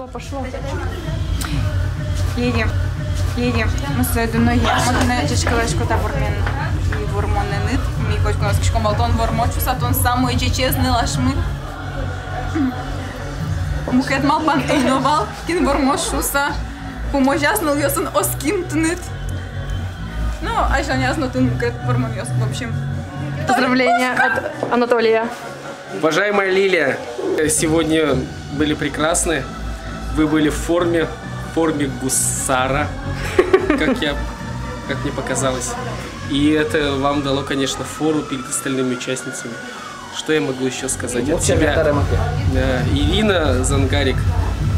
Пошло. Лири, Мусайдуноя, Махна Чешкалашкота Бурмен и Бурмоненит, Микочкоском Алтон Бурмочус, а тон самый чечезный лашмы. Мухет Малпан Эйновал, Кин Бурмошуса, Поможаснул Йосан Оскимтнит. Ну, а еще не ознатун Мухет Бурмоньос, в общем. Поздравления от Анатолия. Уважаемая Лилия, сегодня были прекрасны. Вы были в форме гусара, как мне показалось. И это вам дало, конечно, фору перед остальными участницами. Что я могу еще сказать от себя? Ирина Зангарик,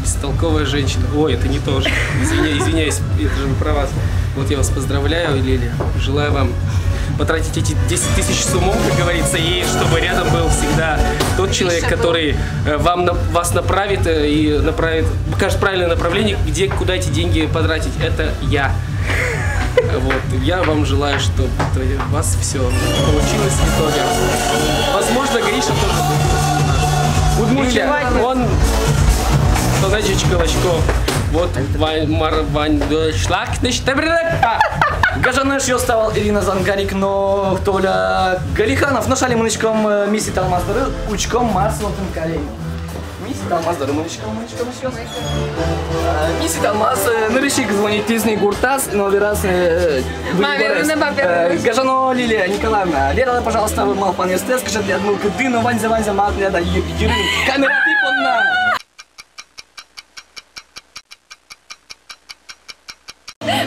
бестолковая женщина. Ой, это не то же. Извиняюсь, это же про вас. Вот я вас поздравляю, Лилия. Желаю вам потратить эти 10 тысяч с умом, как говорится, и чтобы рядом был всегда тот человек, который вас направит и покажет правильное направление, куда эти деньги потратить. Это я. Вот. Я вам желаю, чтобы у вас все получилось в итоге. Возможно, Гриша тоже будет. Лиля, он Тонечек Калачков. Вот Вань Шлак. Гажанеш йоставал Ирина Зангарик, но Толя Галиханов нашали мынычком миссит алмаздары учком Марсовым колени. Миссит алмаздары мынычком. Миссит алмаз нарышик звонит тизный гуртас, но верас Гажано Лилия Николаевна, Лера, пожалуйста, вы мал пан естес, скажет я одну кды, но Ванза мал гляда Ерин. Камера типонна.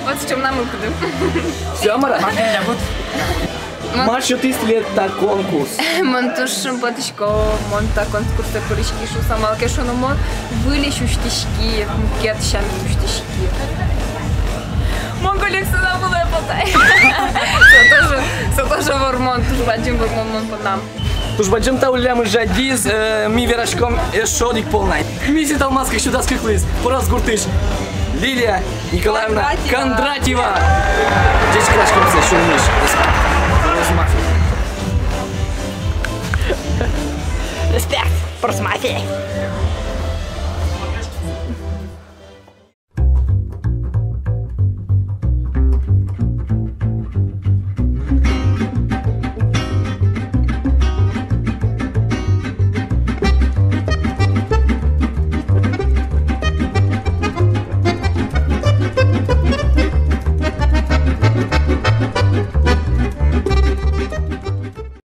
Вот в чем нам выходим. Все, Мара? Марш 30 лет так конкурс. Монтуш батышко, монта конкурс курички шу самалке шу но мон вылещу штишки, кет шам штишки. Мон коллекция была потай. Что тоже вормон, туж баджим вормон по нам. Туж баджим та улям жадиз ми верашком шодик полный. Миссит алмазка сюда скыклыз. Пораз гуртыш. Лилия Николаевна Кондратьева. Здесь крашком все еще умеешь. Респект, просто мафия.